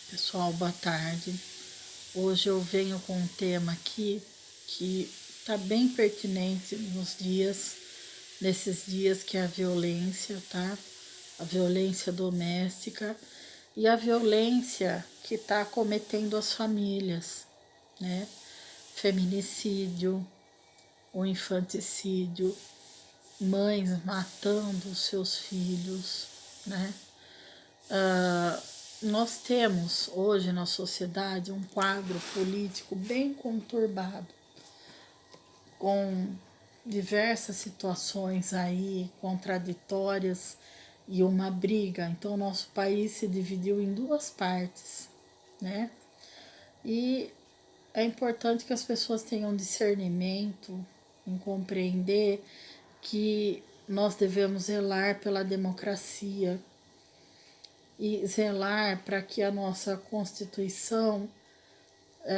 Pessoal, boa tarde. Hoje eu venho com um tema aqui que está bem pertinente nesses dias que é a violência, tá? A violência doméstica e a violência que está acometendo as famílias, né? Feminicídio, o infanticídio, mães matando os seus filhos, né? Nós temos hoje na sociedade um quadro político bem conturbado, com diversas situações aí contraditórias e uma briga. Então, nosso país se dividiu em duas partes, né? E é importante que as pessoas tenham discernimento em compreender que nós devemos zelar pela democracia e zelar para que a nossa Constituição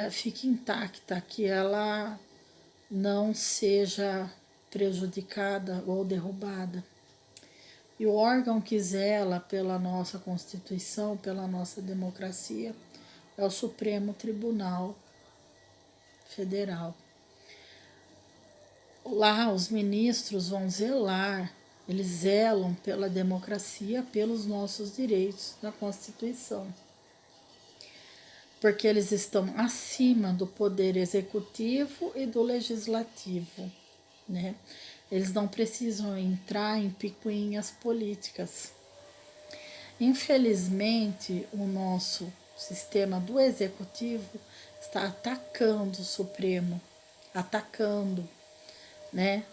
fique intacta, que ela não seja prejudicada ou derrubada. E o órgão que zela pela nossa Constituição, pela nossa democracia, é o Supremo Tribunal Federal. Lá os ministros vão zelar, eles zelam pela democracia, pelos nossos direitos na Constituição, porque eles estão acima do poder executivo e do legislativo, né? Eles não precisam entrar em picuinhas políticas. Infelizmente, o nosso sistema do executivo está atacando o Supremo, atacando, né,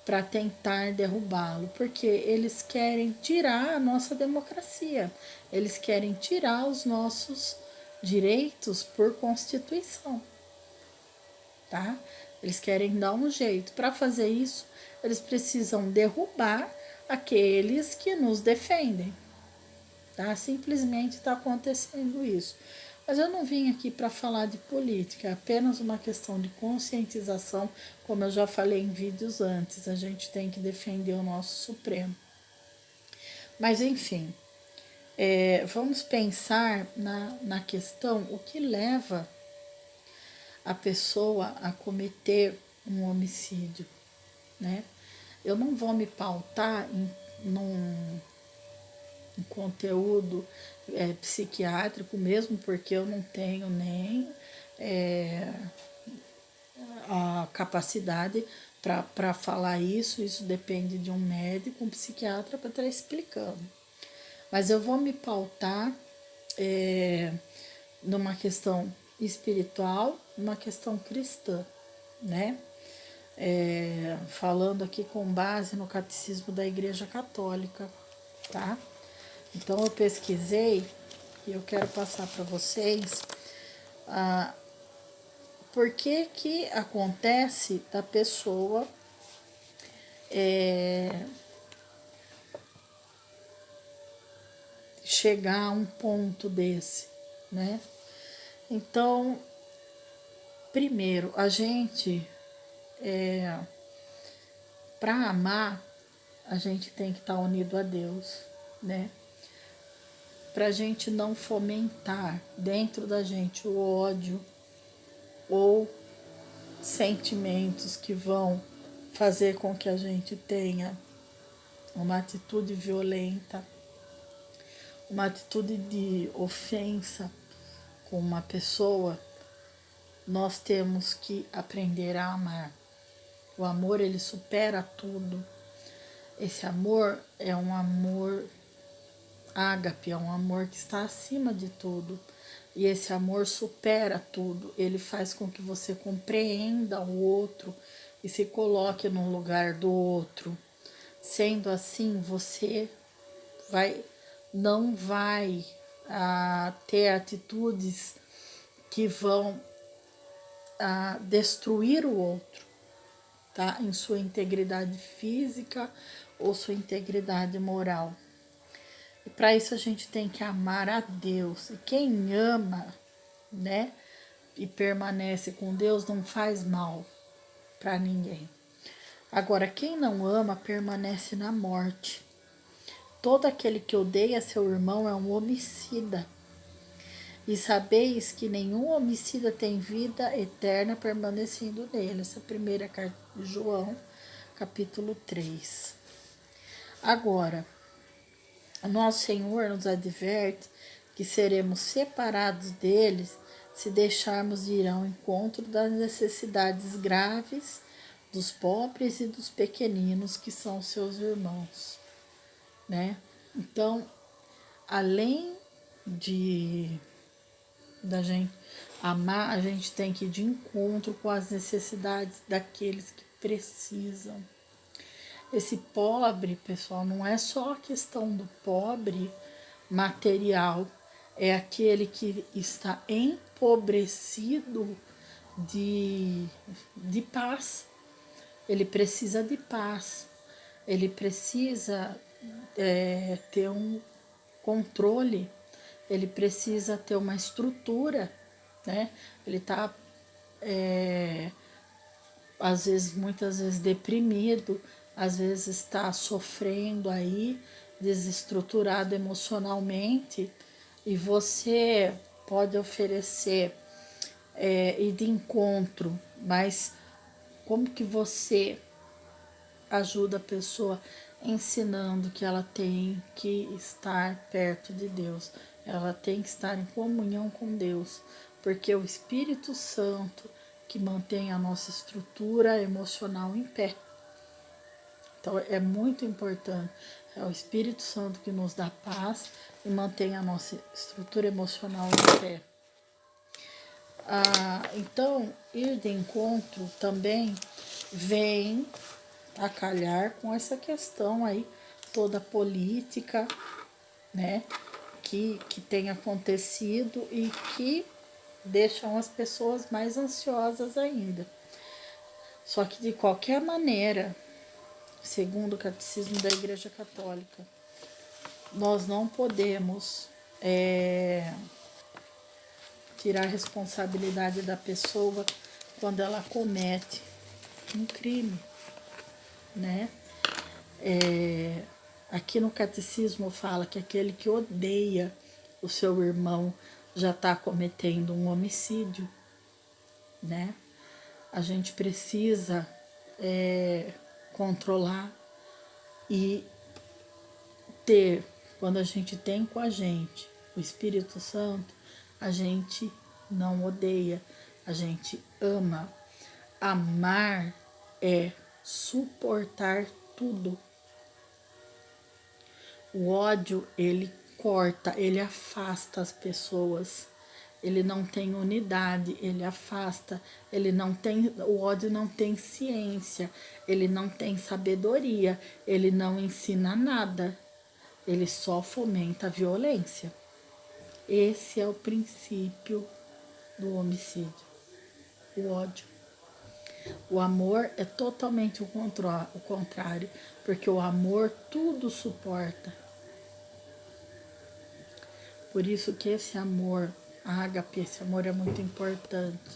para tentar derrubá-lo, porque eles querem tirar a nossa democracia, eles querem tirar os nossos direitos por Constituição, tá? Eles querem dar um jeito. Para fazer isso, eles precisam derrubar aqueles que nos defendem, tá? Simplesmente está acontecendo isso. Mas eu não vim aqui para falar de política, é apenas uma questão de conscientização, como eu já falei em vídeos antes, a gente tem que defender o nosso Supremo. Mas enfim, vamos pensar na questão, o que leva a pessoa a cometer um homicídio, né? Eu não vou me pautar num conteúdo psiquiátrico, mesmo porque eu não tenho nem a capacidade para falar isso depende de um médico, um psiquiatra para estar explicando. Mas eu vou me pautar numa questão espiritual, numa questão cristã, né? Falando aqui com base no catecismo da Igreja Católica, tá? Então eu pesquisei e eu quero passar para vocês por que acontece da pessoa chegar a um ponto desse, né? Então, primeiro, a gente, para amar, a gente tem que estar unido a Deus, né? Para a gente não fomentar dentro da gente o ódio ou sentimentos que vão fazer com que a gente tenha uma atitude violenta, uma atitude de ofensa com uma pessoa, nós temos que aprender a amar. O amor, ele supera tudo. Esse amor é um amor ágape, é um amor que está acima de tudo. E esse amor supera tudo. Ele faz com que você compreenda o outro e se coloque no lugar do outro. Sendo assim, você não vai ter atitudes que vão destruir o outro, tá? Em sua integridade física ou sua integridade moral. E para isso a gente tem que amar a Deus. E quem ama, né, e permanece com Deus não faz mal para ninguém. Agora, quem não ama permanece na morte. Todo aquele que odeia seu irmão é um homicida. E sabeis que nenhum homicida tem vida eterna permanecendo nele. Essa é a primeira carta de João, capítulo 3. Agora, nosso Senhor nos adverte que seremos separados deles se deixarmos de ir ao encontro das necessidades graves dos pobres e dos pequeninos que são seus irmãos, né? Então, além da gente amar, a gente tem que ir de encontro com as necessidades daqueles que precisam. Esse pobre, pessoal, não é só a questão do pobre material, é aquele que está empobrecido de paz. Ele precisa de paz, ele precisa ter um controle, ele precisa ter uma estrutura, né? Ele está, às vezes, muitas vezes deprimido, às vezes está sofrendo aí, desestruturado emocionalmente, e você pode oferecer ir de encontro, mas como que você ajuda a pessoa ensinando que ela tem que estar perto de Deus, ela tem que estar em comunhão com Deus, porque é o Espírito Santo que mantém a nossa estrutura emocional em pé. Então é muito importante, é o Espírito Santo que nos dá paz e mantém a nossa estrutura emocional em pé. Então, ir de encontro também vem a calhar com essa questão aí, toda política, né, que tem acontecido e que deixam as pessoas mais ansiosas ainda. Só que, de qualquer maneira, segundo o Catecismo da Igreja Católica, nós não podemos tirar a responsabilidade da pessoa quando ela comete um crime, né? Aqui no Catecismo fala que aquele que odeia o seu irmão já está cometendo um homicídio, né? A gente precisa controlar e ter, quando a gente tem com a gente o Espírito Santo, a gente não odeia, a gente ama. Amar é suportar tudo. O ódio, ele corta, ele afasta as pessoas. Ele não tem unidade, ele afasta, ele não tem, o ódio não tem ciência, ele não tem sabedoria, ele não ensina nada, ele só fomenta a violência. Esse é o princípio do homicídio, o ódio. O amor é totalmente o contrário, porque o amor tudo suporta. Por isso que esse amor, ágape, esse amor é muito importante.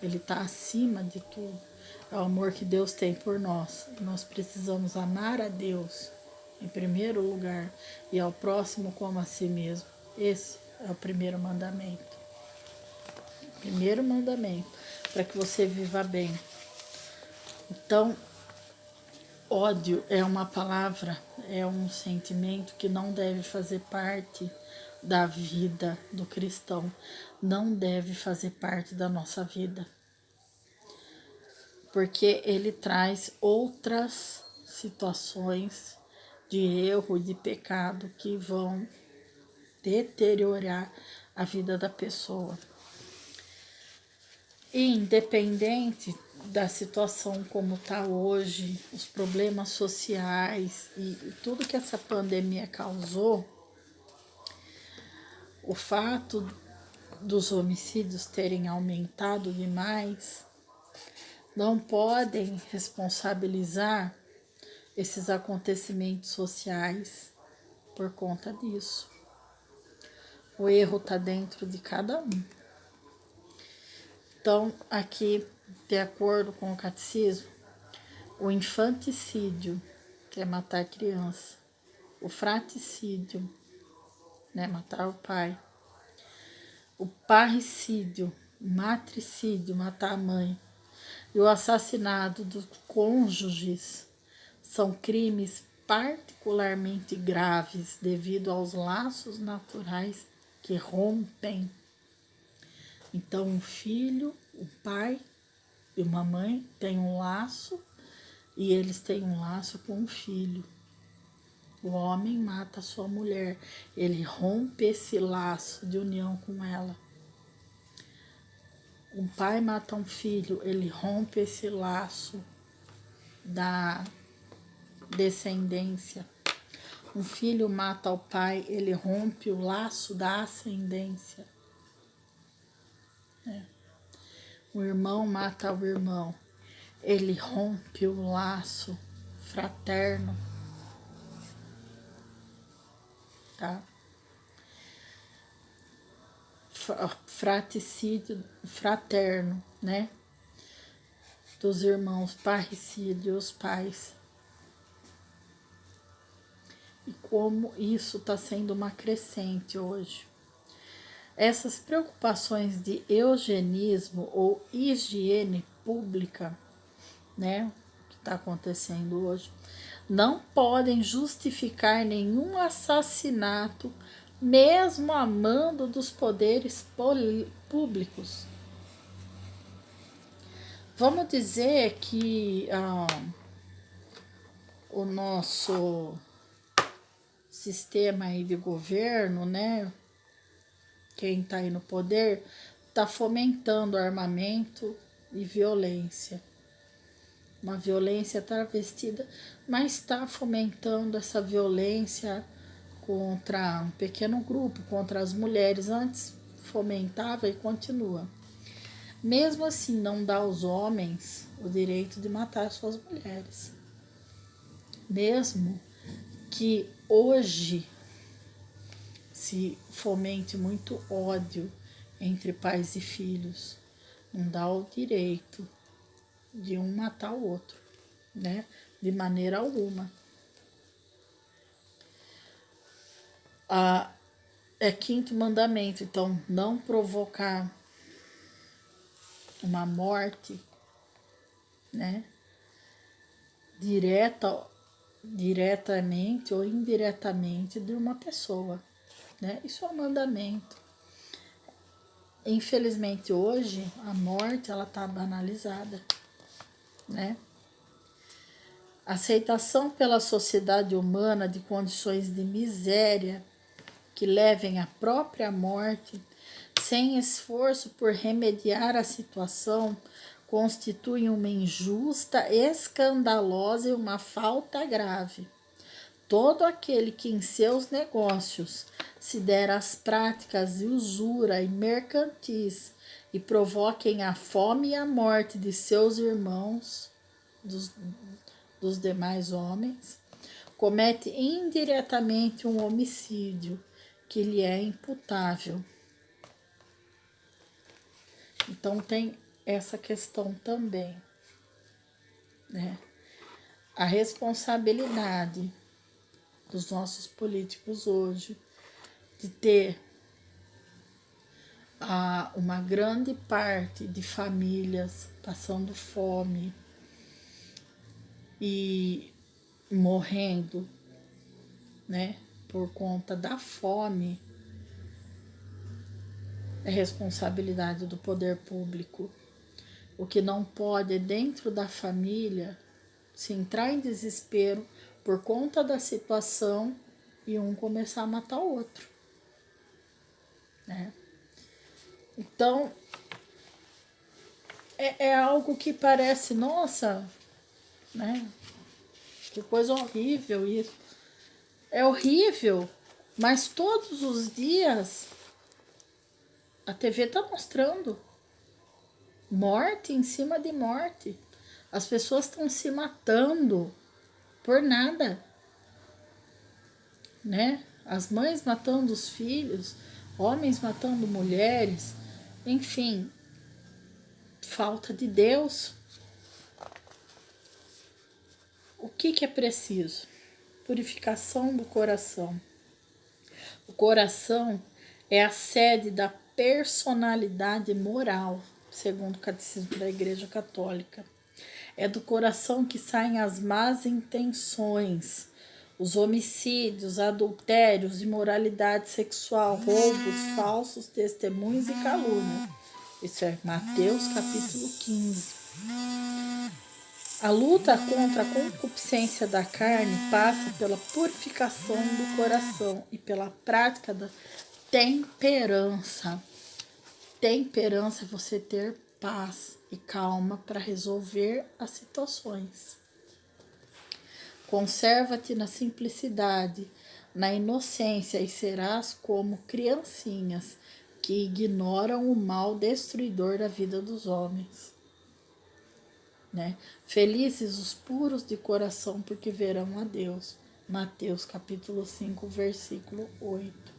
Ele está acima de tudo. É o amor que Deus tem por nós. Nós precisamos amar a Deus em primeiro lugar e ao próximo como a si mesmo. Esse é o primeiro mandamento. Primeiro mandamento, para que você viva bem. Então, ódio é uma palavra, é um sentimento que não deve fazer parte da vida do cristão, não deve fazer parte da nossa vida, porque ele traz outras situações de erro e de pecado que vão deteriorar a vida da pessoa. E independente da situação como está hoje, os problemas sociais e tudo que essa pandemia causou, o fato dos homicídios terem aumentado demais, não podem responsabilizar esses acontecimentos sociais por conta disso. O erro está dentro de cada um. Então, aqui, de acordo com o catecismo, o infanticídio, que é matar criança, o fraticídio, né, matar o pai, o parricídio, o matricídio, matar a mãe, e o assassinato dos cônjuges são crimes particularmente graves devido aos laços naturais que rompem. Então, um filho, um pai e uma mãe têm um laço e eles têm um laço com o filho. O homem mata a sua mulher, ele rompe esse laço de união com ela. Um pai mata um filho, ele rompe esse laço da descendência. Um filho mata o pai, ele rompe o laço da ascendência. O irmão mata o irmão, ele rompe o laço fraterno. Tá? Fraticídio fraterno, né? Dos irmãos, parricídio, os pais. E como isso está sendo uma crescente hoje. Essas preocupações de eugenismo ou higiene pública, né? Que está acontecendo hoje, não podem justificar nenhum assassinato, mesmo a mando dos poderes públicos. Vamos dizer que o nosso sistema aí de governo, né? Quem está aí no poder está fomentando armamento e violência. Uma violência travestida, mas está fomentando essa violência contra um pequeno grupo, contra as mulheres. Antes fomentava e continua. Mesmo assim, não dá aos homens o direito de matar suas mulheres. Mesmo que hoje se fomente muito ódio entre pais e filhos, não dá o direito de um matar o outro, né? De maneira alguma. É quinto mandamento, então, não provocar uma morte, né? Diretamente ou indiretamente de uma pessoa, né? Isso é um mandamento. Infelizmente hoje a morte ela tá banalizada, né? Aceitação pela sociedade humana de condições de miséria que levem à própria morte, sem esforço por remediar a situação, constitui uma injusta, escandalosa e uma falta grave. Todo aquele que em seus negócios se der às práticas de usura e mercantis e provoquem a fome e a morte de seus irmãos, dos demais homens, comete indiretamente um homicídio que lhe é imputável. Então tem essa questão também, né? A responsabilidade dos nossos políticos hoje de ter uma grande parte de famílias passando fome e morrendo, né, por conta da fome, é responsabilidade do poder público. O que não pode é dentro da família se entrar em desespero por conta da situação e um começar a matar o outro, né? Então, é algo que parece, nossa, né? Que coisa horrível isso. É horrível, mas todos os dias a TV tá mostrando morte em cima de morte. As pessoas estão se matando por nada, né? As mães matando os filhos, homens matando mulheres, enfim, falta de Deus. O que é preciso? Purificação do coração. O coração é a sede da personalidade moral, segundo o Catecismo da Igreja Católica. É do coração que saem as más intenções, os homicídios, adultérios, imoralidade sexual, roubos, falsos testemunhos e calúnia. Isso é Mateus capítulo 15. A luta contra a concupiscência da carne passa pela purificação do coração e pela prática da temperança. Temperança é você ter paz e calma para resolver as situações. Conserva-te na simplicidade, na inocência, e serás como criancinhas que ignoram o mal destruidor da vida dos homens. Né? Felizes os puros de coração, porque verão a Deus. Mateus capítulo 5, versículo 8.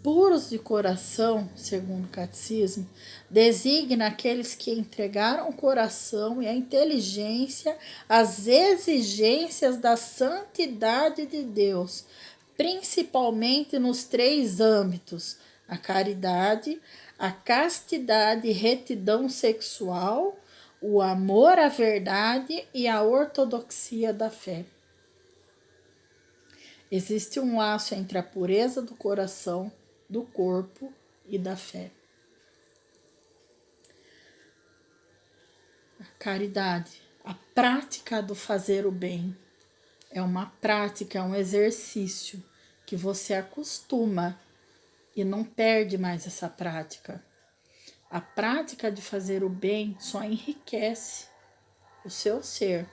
Puros de coração, segundo o Catecismo, designa aqueles que entregaram o coração e a inteligência às exigências da santidade de Deus, principalmente nos 3 âmbitos: a caridade, a castidade e retidão sexual, o amor à verdade e a ortodoxia da fé. Existe um laço entre a pureza do coração, do corpo e da fé. A caridade, a prática do fazer o bem, é uma prática, é um exercício que você acostuma e não perde mais essa prática. A prática de fazer o bem só enriquece o seu ser,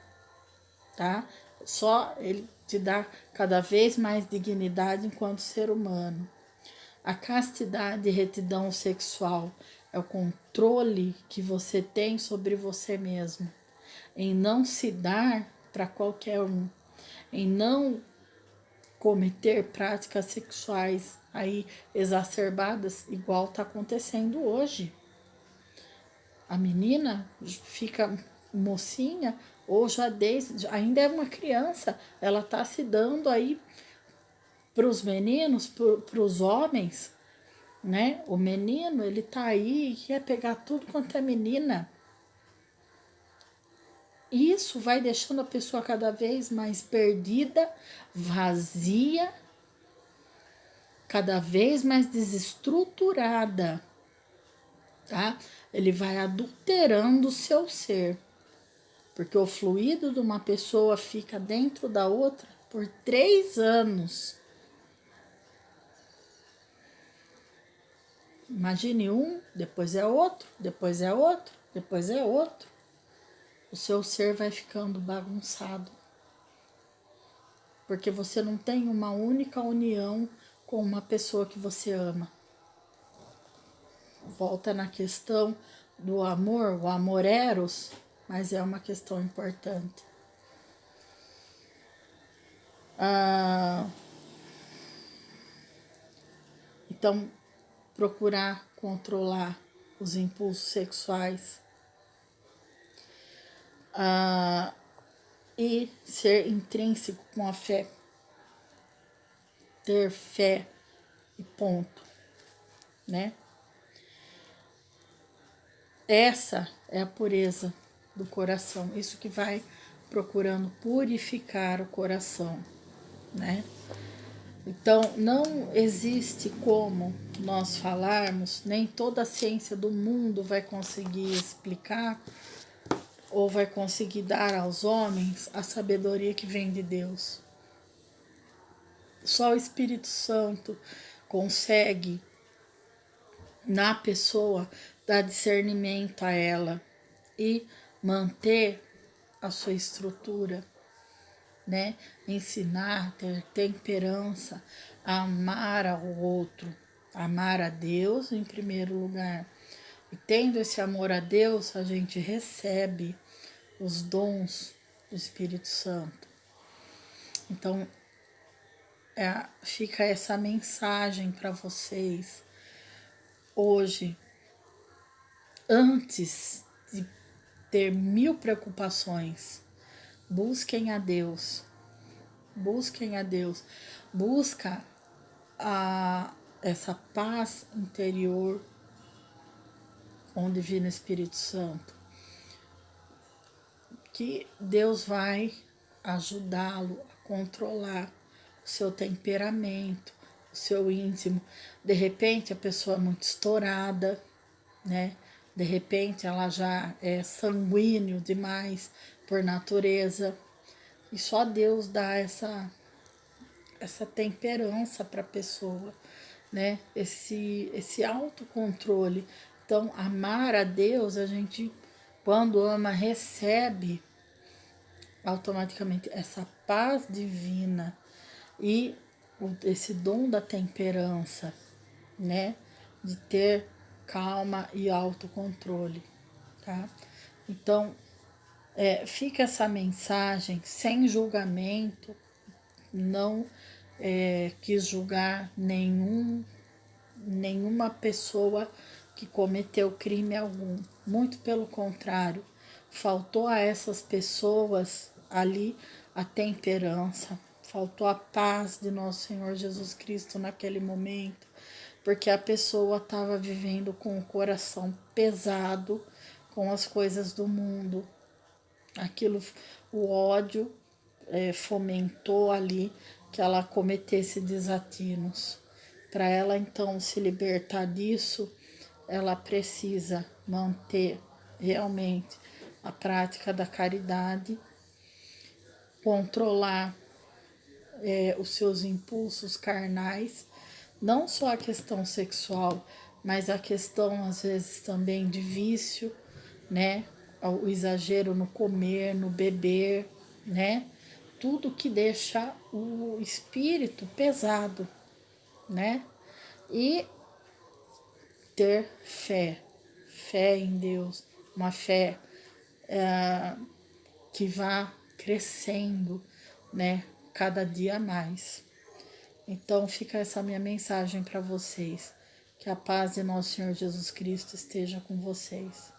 tá? Só ele te dá cada vez mais dignidade enquanto ser humano. A castidade e retidão sexual é o controle que você tem sobre você mesmo, em não se dar para qualquer um, em não cometer práticas sexuais aí exacerbadas, igual está acontecendo hoje. A menina fica mocinha ou já ainda é uma criança, ela está se dando aí para os meninos, para os homens, né? O menino, ele tá aí e quer pegar tudo quanto é menina. Isso vai deixando a pessoa cada vez mais perdida, vazia, cada vez mais desestruturada, tá? Ele vai adulterando o seu ser, porque o fluido de uma pessoa fica dentro da outra por 3 anos. Imagine um, depois é outro, depois é outro, depois é outro. O seu ser vai ficando bagunçado. Porque você não tem uma única união com uma pessoa que você ama. Volta na questão do amor, o amor eros, mas é uma questão importante. Então, procurar controlar os impulsos sexuais e ser intrínseco com a fé, ter fé e ponto, né? Essa é a pureza do coração, isso que vai procurando purificar o coração, né? Então, não existe como nós falarmos, nem toda a ciência do mundo vai conseguir explicar ou vai conseguir dar aos homens a sabedoria que vem de Deus. Só o Espírito Santo consegue, na pessoa, dar discernimento a ela e manter a sua estrutura, né? Ensinar, ter temperança, amar ao outro, amar a Deus em primeiro lugar. E tendo esse amor a Deus, a gente recebe os dons do Espírito Santo. Então, fica essa mensagem para vocês hoje. Antes de ter 1000 preocupações, busquem a Deus. Busquem a Deus. Busca essa paz interior com o Divino Espírito Santo, que Deus vai ajudá-lo a controlar o seu temperamento, o seu íntimo. De repente a pessoa é muito estourada, né? De repente ela já é sanguíneo demais por natureza. E só Deus dá essa temperança para a pessoa, né? Esse autocontrole. Então, amar a Deus, a gente, quando ama, recebe automaticamente essa paz divina e esse dom da temperança, né? De ter calma e autocontrole, tá? Então, fica essa mensagem sem julgamento, não quis julgar nenhuma pessoa que cometeu crime algum. Muito pelo contrário, faltou a essas pessoas ali a temperança, faltou a paz de nosso Senhor Jesus Cristo naquele momento, porque a pessoa estava vivendo com o coração pesado com as coisas do mundo. Aquilo, o ódio fomentou ali que ela cometesse desatinos. Para ela então se libertar disso, ela precisa manter realmente a prática da caridade, controlar os seus impulsos carnais, não só a questão sexual, mas a questão às vezes também de vício, né? O exagero no comer, no beber, né? Tudo que deixa o espírito pesado, né? E ter fé em Deus, uma fé que vá crescendo, né? Cada dia mais. Então fica essa minha mensagem para vocês. Que a paz de nosso Senhor Jesus Cristo esteja com vocês.